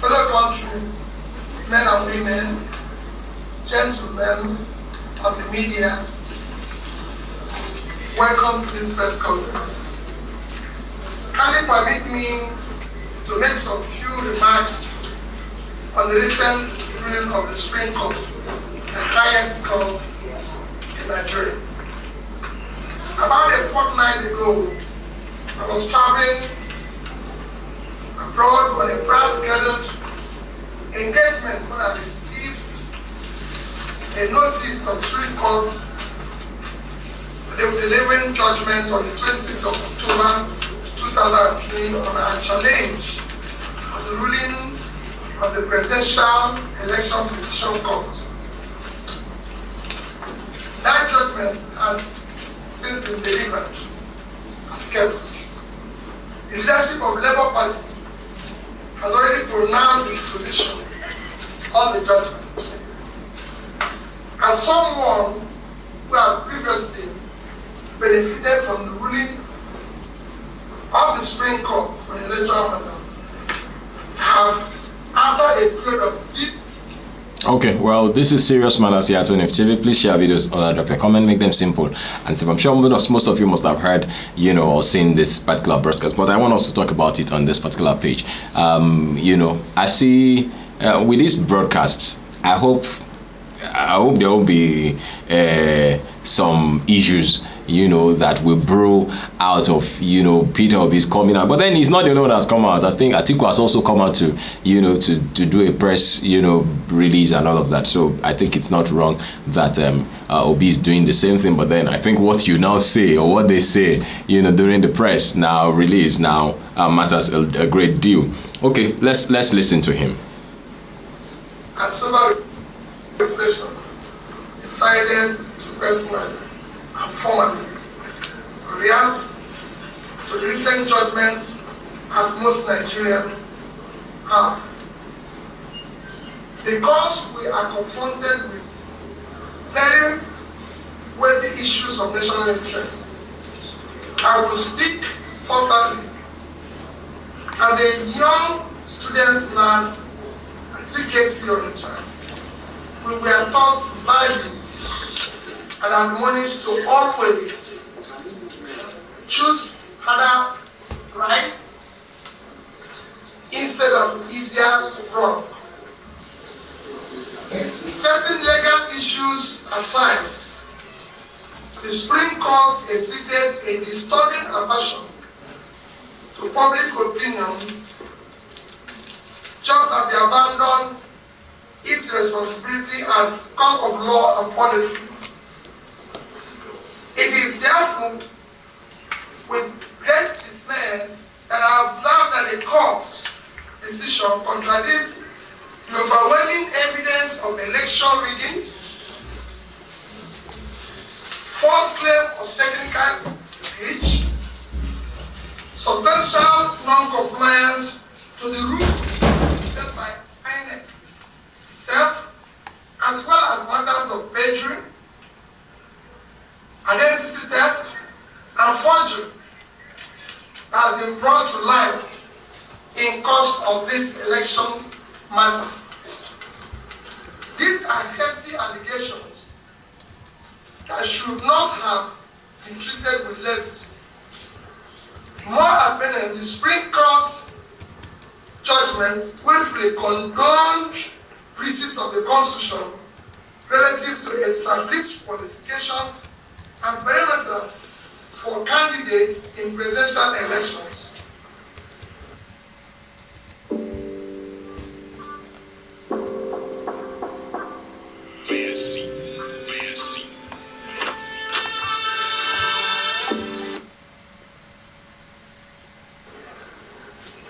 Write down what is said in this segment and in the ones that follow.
fellow countrymen and women, gentlemen of the media, welcome to this press conference. Kindly permit me to make some few remarks on the recent ruling of the Supreme Court, the highest court in Nigeria. About a fortnight ago, I was traveling abroad on a brass-scheduled engagement when I received a notice of Supreme Court that they were delivering judgment on the 26th of October 2003 on our challenge of the ruling of the Presidential Election Petition Court. That judgment has since been delivered as scheduled. The leadership of Labour Party has already pronounced its position on the judgment. As someone who has previously benefited from the ruling of the Supreme Court on electoral matters, have, after a period of deep. Okay, well, this is Serious Matters here at ONF TV. Please share videos or drop your comment, make them simple. And so I'm sure most of you must have heard, or seen this particular broadcast, but I want us to talk about it on this particular page. I see with these broadcasts, I hope there will be some issues that will brew out of, Peter Obi's coming out. But then he's not the only one that's come out. I think Atiku has also come out to, to do a press, release and all of that. So I think it's not wrong that Obi is doing the same thing. But then I think what you now say or what they say, during the press now release now matters a great deal. Okay, let's listen to him. And sober reflection decided to personally and formally to react to the recent judgments as most Nigerians have. Because we are confronted with very weighty issues of national interest, I will speak forthrightly. As a young student lad at CKC Onitsha, we were taught value and admonished to always choose harder rights instead of easier wrong. Certain legal issues aside, the Supreme Court exhibited a disturbing aversion to public opinion, just as they abandoned its responsibility as court of law and policy. It is therefore with great dismay that I observe that the court's decision contradicts the overwhelming evidence of election rigging, false claim of technical glitch, substantial non-compliance to the rules set by INEC itself, as well as matters of perjury, identity theft, and forgery that has been brought to light in course of this election matter. These are hefty allegations that should not have been treated with levity. More apparently, the Supreme Court's judgment willfully condoned breaches of the Constitution relative to established qualifications and parameters for candidates in presidential elections.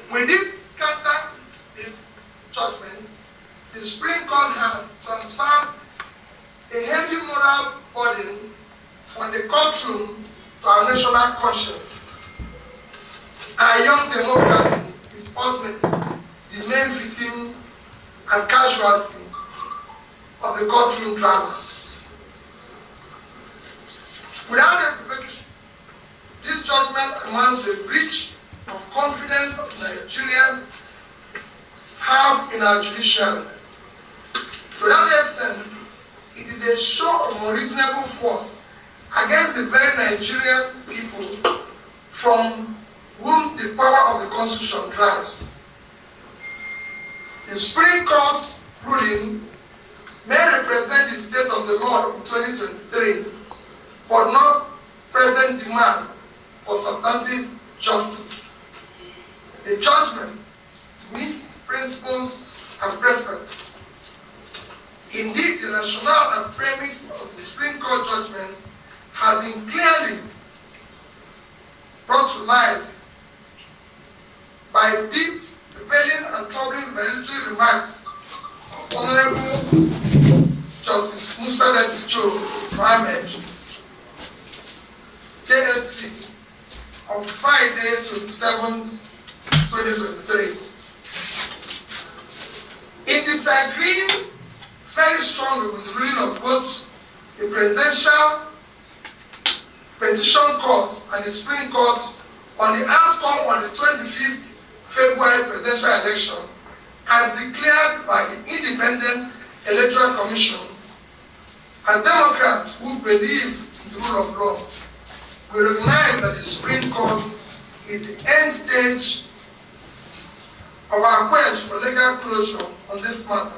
With this counter judgment, the Supreme Court has transferred a heavy moral burden from the courtroom to our national conscience. Our young democracy is ultimately the main victim and casualty of the courtroom drama. Without equivocation, this judgment amounts to a breach of confidence of Nigerians have in our judiciary. To that extent, it is a show of unreasonable force against the very Nigerian people from whom the power of the Constitution drives. The Supreme Court's ruling may represent the state of the law in 2023, but not present demand for substantive justice. The judgment meets principles and precepts. Indeed, the rationale and premise of the Supreme Court judgment have been clearly brought to light by deep, prevailing and troubling valedictory remarks of Honorable Justice Musa Leticho Mohammed, JSC, on Friday, 27th, 2023. In disagreeing very strongly with the ruling of both the Presidential Petition Court and the Supreme Court on the outcome of the 25th February presidential election, as declared by the Independent Electoral Commission, as Democrats who believe in the rule of law, we recognize that the Supreme Court is the end stage of our quest for legal closure on this matter.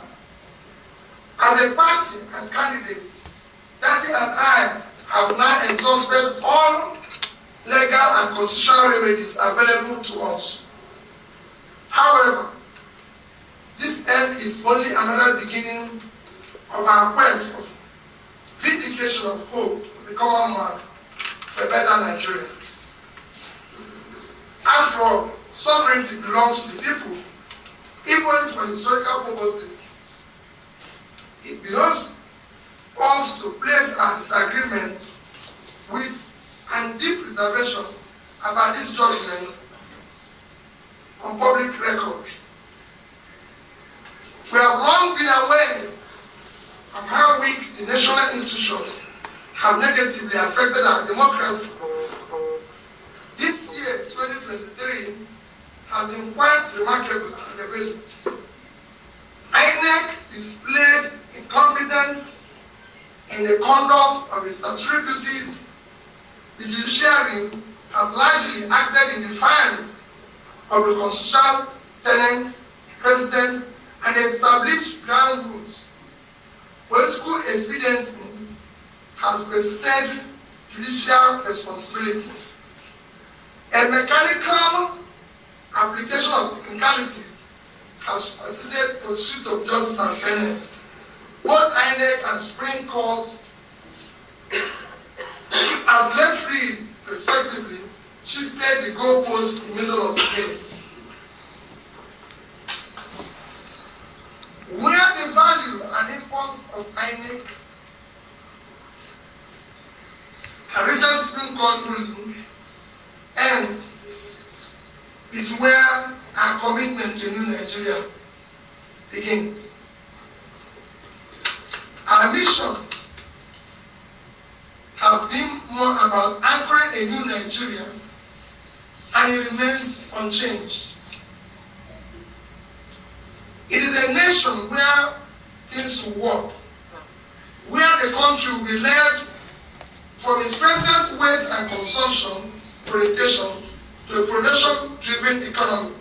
As a party and candidate, Daddy and I have now exhausted all legal and constitutional remedies available to us. However, this end is only another beginning of our quest for vindication of hope of the common man for a better Nigeria. After all, sovereignty belongs to the people, even for historical purposes. It belongs us to place our disagreement with and deep reservation about this judgment on public record. We have long been aware of how weak the national institutions have negatively affected our democracy. This year, 2023, has been quite remarkable and revealing. INEC displayed incompetence in the conduct of its statutory duties. The judiciary has largely acted in defiance of the constitutional tenets, precedents, and established ground rules. Political expediency has preceded judicial responsibility. A mechanical application of technicalities has preceded pursuit of justice and fairness. Both INEC and Supreme Court, as referees, respectively, shifted the goalposts in the middle of the game. Where the value and importance of INEC and recent Supreme Court ruling ends is where our commitment to a new Nigeria begins. Our mission has been more about anchoring a new Nigeria, and it remains unchanged. It is a nation where things will work, where the country will be led from its present waste and consumption orientation to a production-driven economy.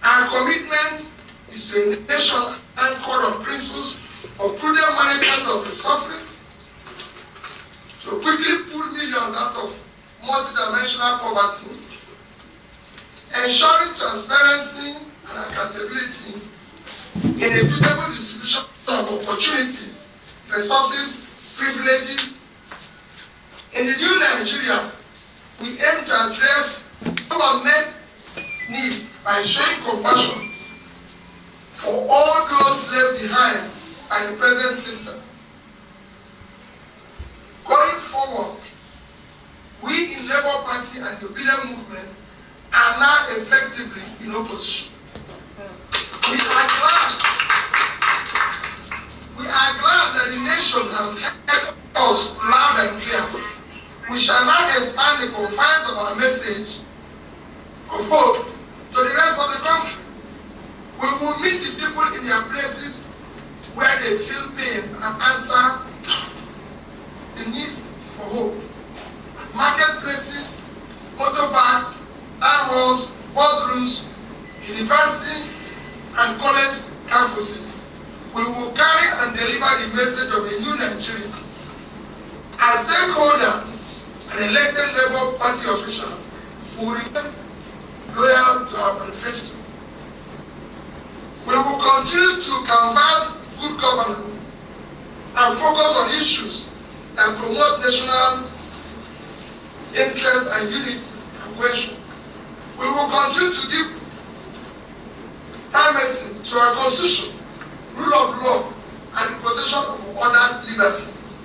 Our commitment is to a nation anchored on principles of prudent management of resources, to quickly pull millions out of multidimensional poverty, ensuring transparency and accountability in a equitable distribution of opportunities, resources, privileges. In the new Nigeria, we aim to address our met needs by showing compassion for all those left behind by the present system. Going forward, we in Labour Party and the Obedient Movement are now effectively in opposition. We are glad that the nation has heard us loud and clear. We shall now expand the confines of our message of hope to the rest of the country. We will meet the people in their places where they feel pain and answer the needs for hope. Marketplaces, motor parks, town halls, boardrooms, university and college campuses. We will carry and deliver the message of a new Nigeria. As stakeholders and elected Labour Party officials, we will remain loyal to our manifesto. We will continue to canvass good governance and focus on issues that promote national interest and unity and cohesion. We will continue to give primacy to our constitution, rule of law, and the protection of other liberties.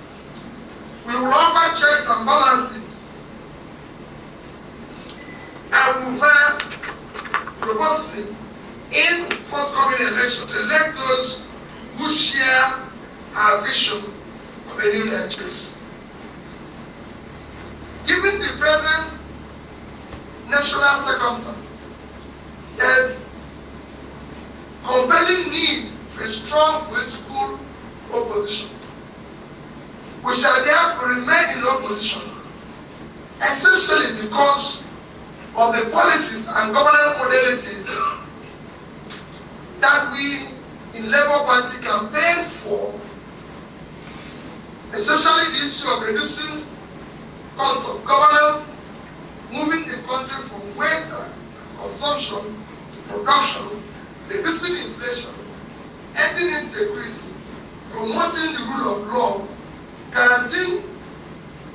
We will offer checks and balances and move robustly in forthcoming elections to elect those who share our vision of a new Nigeria. Given the present national circumstances, there is compelling need for a strong political opposition. We shall therefore remain in opposition, especially because of the policies and governance modalities that we in Labour Party campaign for, especially the issue of reducing cost of governance, moving the country from waste and consumption to production, reducing inflation, ending insecurity, promoting the rule of law, guaranteeing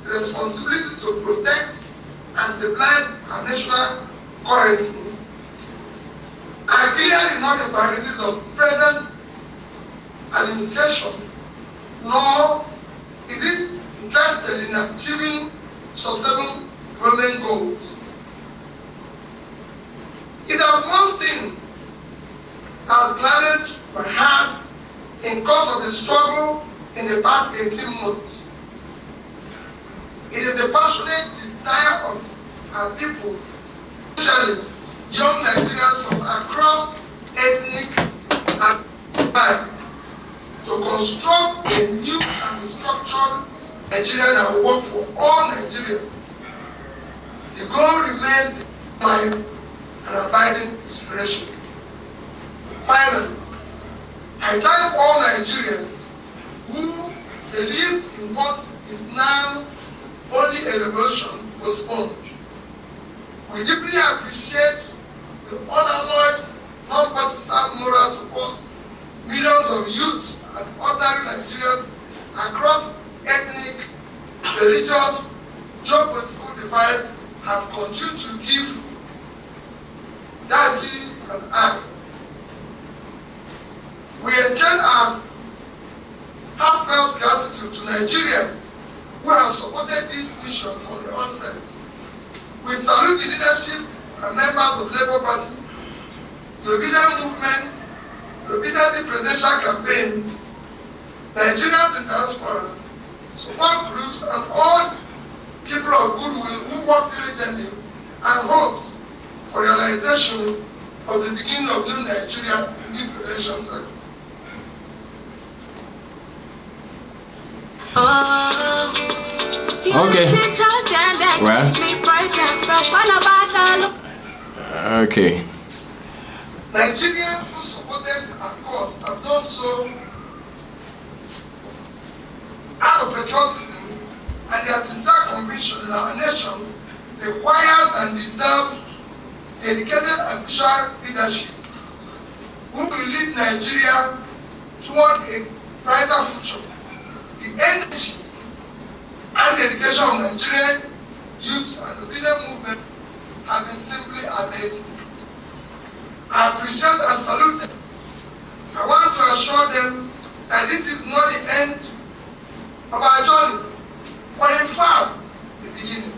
the responsibility to protect and stabilize our national currency, are clearly not the priorities of the present administration, nor is it interested in achieving sustainable development goals. It is one thing that has gladdened my heart in course of the struggle in the past 18 months. It is the passionate desire of our people, especially young Nigerians from across ethnic and tribes, to construct a new and structured Nigeria that will work for all Nigerians. The goal remains mind and abiding inspiration. Finally, I thank all Nigerians who believe in what is now only a revolution postponed. We deeply appreciate the unalloyed, non-partisan moral support millions of youths and ordinary Nigerians across ethnic, religious, geopolitical divides have continued to give Daddy and I. We extend our heartfelt gratitude to Nigerians who have supported this mission from the onset. We salute the leadership and members of the Labour Party, the obedient movement, the obedient presidential campaign, Nigerians in diaspora, support groups, and all people of goodwill who work diligently and hoped for realization of the beginning of new Nigeria in this election cycle. Okay. Well. Okay. Nigerians who supported our cause have done so out of patriotism and their sincere conviction that our nation requires and deserves dedicated and visionary leadership who will lead Nigeria toward a brighter future. The energy and dedication of Nigerian youth and obedient movement have been simply amazing. I appreciate and salute them. I want to assure them that this is not the end of our journey, but in fact, the beginning.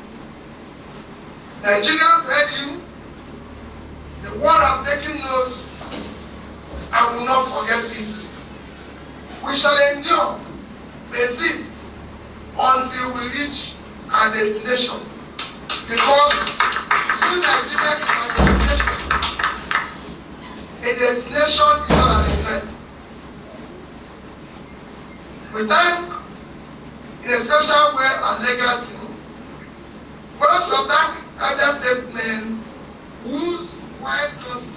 Nigerians heard you, the world have taken note, and will not forget easily. We shall endure, persist, until we reach our destination, because new Nigeria is our destination. a destination is not an event. We thank in a special way our legal team. We also thank other statesmen whose wise counsel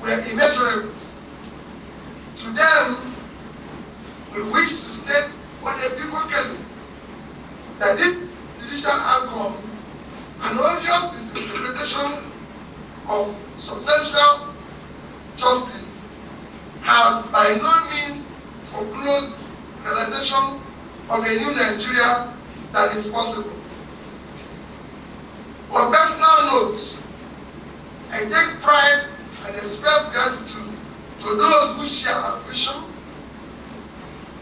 were immeasurable. To them, we wish to state unequivocally that this judicial outcome, an obvious misinterpretation of substantial justice, has by no means foreclosed realization of a new Nigeria that is possible. On personal note, I take pride and express gratitude to those who share our vision,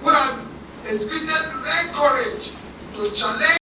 who have exhibited great courage to challenge